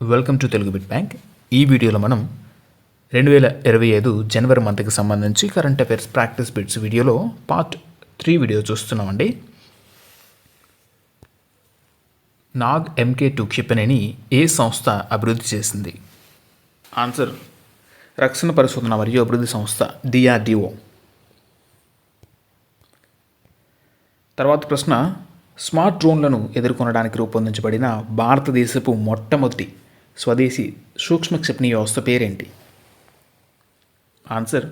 Welcome to Telugu bit bank. ఈ వీడియోలో మనం 2025 జనవరి మంత్కి సంబంధించి కరెంట్ అఫైర్స్ ప్రాక్టీస్ బిట్స్ వీడియోలో పార్ట్ 3 వీడియో చూస్తున్నామండి. నాగ్ MK2 క్షిపణిని ఏ సంస్థ అభివృద్ధి చేసింది? ఆన్సర్ రక్షణ పరిశోధన మరియు అభివృద్ధి సంస్థ DRDO. తర్వాత ప్రశ్న, స్మార్ట్ డ్రోన్లను ఎదుర్కొనడానికి రూపొందించబడిన భారతదేశపు మొట్టమొదటి స్వదేశీ సూక్ష్మ క్షిపణి వ్యవస్థ పేరేంటి? ఆన్సర్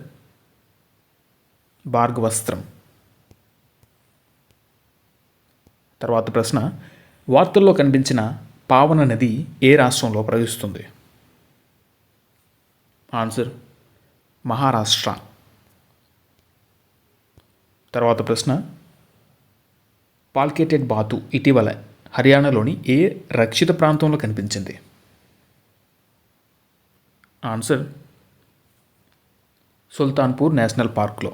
భార్గవస్త్రం. తర్వాత ప్రశ్న, వార్తల్లో కనిపించిన పావన నది ఏ రాష్ట్రంలో ప్రవహిస్తుంది? ఆన్సర్ మహారాష్ట్ర. తర్వాత ప్రశ్న, పాల్కేటెడ్ బాతు ఇటీవల హర్యానాలోని ఏ రక్షిత ప్రాంతంలో కనిపించింది? ఆన్సర్ సుల్తాన్పూర్ నేషనల్ పార్క్లో.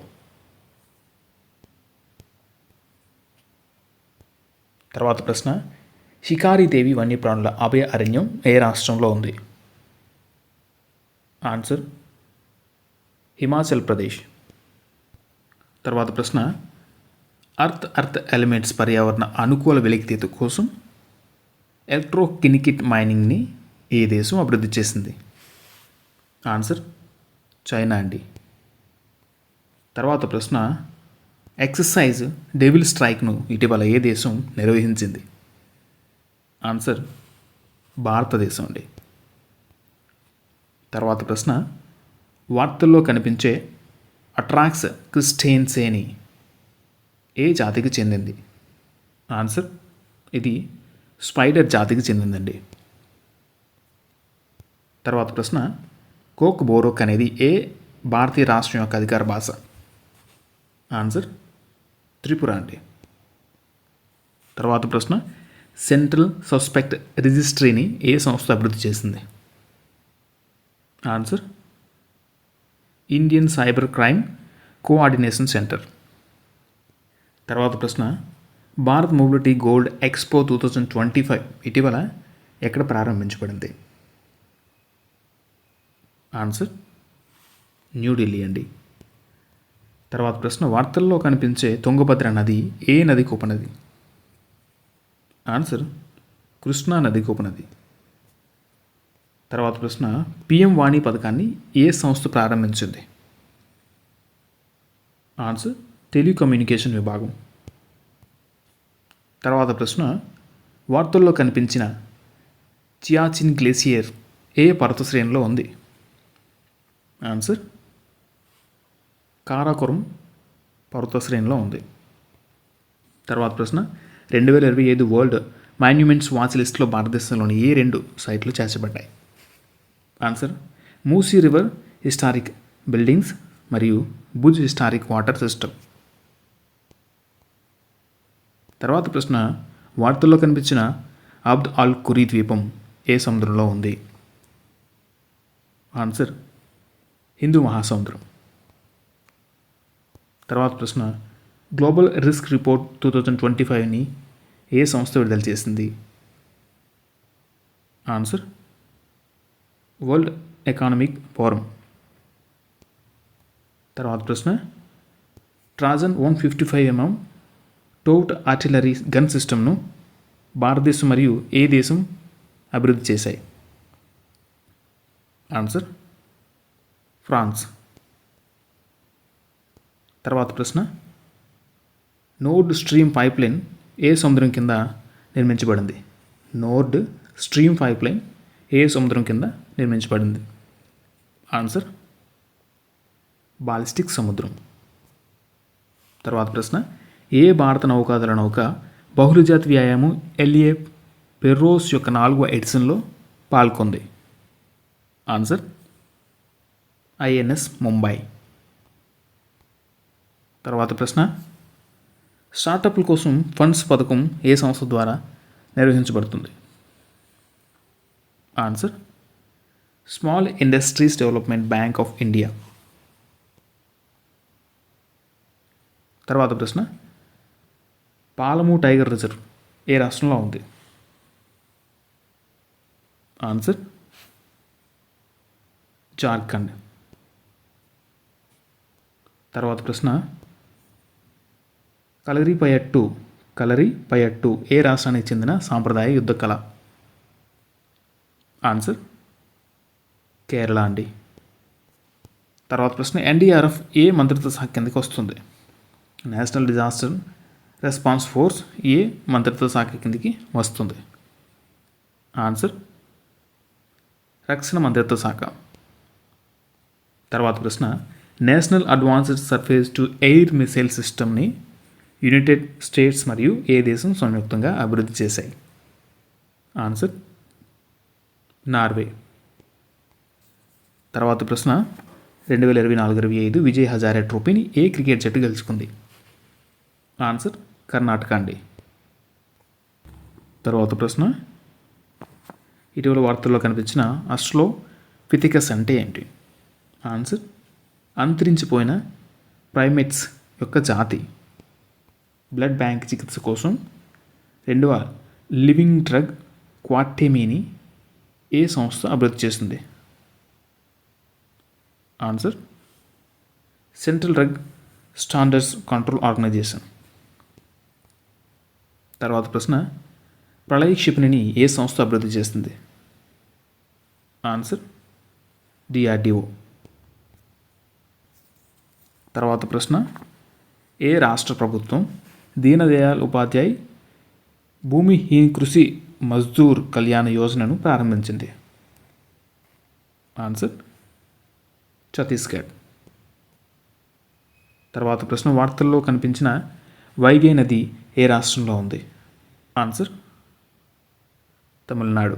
తర్వాత ప్రశ్న, షికారీదేవి వన్యప్రాణుల అభయ అరణ్యం ఏ రాష్ట్రంలో ఉంది? ఆన్సర్ హిమాచల్ ప్రదేశ్. తర్వాత ప్రశ్న, అర్త్ ఎలిమెంట్స్ పర్యావరణ అనుకూల వెలికితీత కోసం ఎలక్ట్రోకినికిట్ మైనింగ్ని ఏ దేశం అభివృద్ధి చేసింది? ఆన్సర్ చైనా అండి. తర్వాత ప్రశ్న, ఎక్సర్సైజ్ డెవిల్ స్ట్రైక్ను ఇటీవల ఏ దేశం నిర్వహించింది? ఆన్సర్ భారతదేశం అండి. తర్వాత ప్రశ్న, వార్తల్లో కనిపించే అట్రాక్స్ క్రిస్టేన్సేని ఏ జాతికి చెందింది? ఆన్సర్ ఇది స్పైడర్ జాతికి చెందిందండి. తర్వాత ప్రశ్న, కోక్ బోరోక్ అనేది ఏ భారతీయ రాష్ట్రం యొక్క అధికార భాష? ఆన్సర్ త్రిపుర అండి. తర్వాత ప్రశ్న, సెంట్రల్ సస్పెక్ట్ రిజిస్ట్రీని ఏ సంస్థ అభివృద్ధి చేసింది? Answer Indian cyber crime coordination centre. తర్వాత ప్రశ్న, భారత్ మొబిలిటీ గోల్డ్ ఎక్స్పో 2025 ఇటీవల ఎక్కడ ప్రారంభించబడింది? ఆన్సర్ న్యూఢిల్లీ అండి. తర్వాత ప్రశ్న, వార్తల్లో కనిపించే తుంగభద్ర నది ఏ నదికి ఉపనది? ఆన్సర్ కృష్ణా నదికి ఉపనది. తర్వాత ప్రశ్న, PM వాణి పథకాన్ని ఏ సంస్థ ప్రారంభించింది? ఆన్సర్ టెలికమ్యూనికేషన్ విభాగం. తర్వాత ప్రశ్న, వార్తల్లో కనిపించిన చియాచిన్ గ్లేసియర్ ఏ పర్వత శ్రేణిలో ఉంది? ఆన్సర్ కారాకోరం పర్వత శ్రేణిలో ఉంది. తర్వాత ప్రశ్న, 2025 వరల్డ్ మాన్యుమెంట్స్ వాచ్ లిస్ట్లో భారతదేశంలోని ఏ 2 సైట్లు చేర్చబడ్డాయి? Answer Musi river historic buildings మరియు భుజ్ హిస్టారిక్ వాటర్ సిస్టమ్. తర్వాత ప్రశ్న, వార్తల్లో కనిపించిన అబ్ద్ అల్ ఖురీ ద్వీపం ఏ సముద్రంలో ఉంది? ఆన్సర్ హిందూ మహాసముద్రం. తర్వాత ప్రశ్న, గ్లోబల్ రిస్క్ రిపోర్ట్ 2025ని ఏ సంస్థ విడుదల చేసింది? Answer world economic forum. తర్వాత ప్రశ్న, ట్రాజన్ 155mm టౌట్ ఆర్టిలరీ గన్ సిస్టమ్ను భారతదేశం మరియు ఏ దేశం అభివృద్ధి చేశాయి? Answer France. తర్వాత ప్రశ్న, నోర్డ్ స్ట్రీమ్ పైప్లైన్ ఏ సముద్రం కింద నిర్మించబడింది? నోర్డ్ స్ట్రీమ్ పైప్లైన్ ఏ సముద్రం కింద నిర్మించబడింది? ఆన్సర్ బాల్టిక్ సముద్రం. తర్వాత ప్రశ్న, ఏ భారత నౌకాదళ నౌక బహుళజాతి వ్యాయామం LA పెర్రోస్ యొక్క 4వ ఎడిషన్లో పాల్గొంది? Answer INS Mumbai. తర్వాత ప్రశ్న, స్టార్టప్ల కోసం ఫండ్స్ పథకం ఏ సంస్థ ద్వారా నిర్వహించబడుతుంది? Answer small industries development bank of India. తర్వాత ప్రశ్న, పాలము టైగర్ రిజర్వ్ ఏ రాష్ట్రంలో ఉంది? ఆన్సర్ జార్ఖండ్. తర్వాత ప్రశ్న, కలరిపయట్టు ఏ రాష్ట్రానికి చెందిన సాంప్రదాయ యుద్ధ కళ? ఆన్సర్ కేరళ అండి. తర్వాత ప్రశ్న, ఎన్డీఆర్ఎఫ్ ఏ మంత్రిత్వ శాఖ కిందకి వస్తుంది? నేషనల్ డిజాస్టర్ రెస్పాన్స్ ఫోర్స్ ఏ మంత్రిత్వ శాఖ కిందకి వస్తుంది? ఆన్సర్ రక్షణ మంత్రిత్వ శాఖ. తర్వాత ప్రశ్న, national advanced surface to air missile సిస్టమ్ని యునైటెడ్ స్టేట్స్ మరియు ఏ దేశం సంయుక్తంగా అభివృద్ధి చేశాయి? Answer Norway. తర్వాత ప్రశ్న, 2024-25 విజయ్ హజారే ట్రోఫీని ఏ క్రికెట్ జట్టు గెలుచుకుంది? ఆన్సర్ కర్ణాటక అండి. తర్వాత ప్రశ్న, ఇటీవల వార్తల్లో కనిపించిన ఆస్ట్రలోపిథెకస్ అంటే ఏంటి? ఆన్సర్ అంతరించిపోయిన ప్రైమేట్స్ యొక్క జాతి. బ్లడ్ బ్యాంక్ చికిత్స కోసం రెండవ లివింగ్ డ్రగ్ క్వాటెమీని ఏ సంస్థ అభివృద్ధి చేసింది? Answer central drug standards control organisation. తర్వాత ప్రశ్న, ప్రళయ క్షిపణిని ఏ సంస్థ అభివృద్ధి చేస్తుంది? Answer DRDO. తర్వాత ప్రశ్న, ఏ రాష్ట్ర ప్రభుత్వం దీనదయాళ్ ఉపాధ్యాయ్ భూమిహీన్ కృషి మజ్దూర్ కళ్యాణ యోజనను ప్రారంభించింది? ఆన్సర్ ఛత్తీస్గఢ్. తర్వాత ప్రశ్న, వార్తల్లో కనిపించిన వైగై నది ఏ రాష్ట్రంలో ఉంది? ఆన్సర్ తమిళనాడు.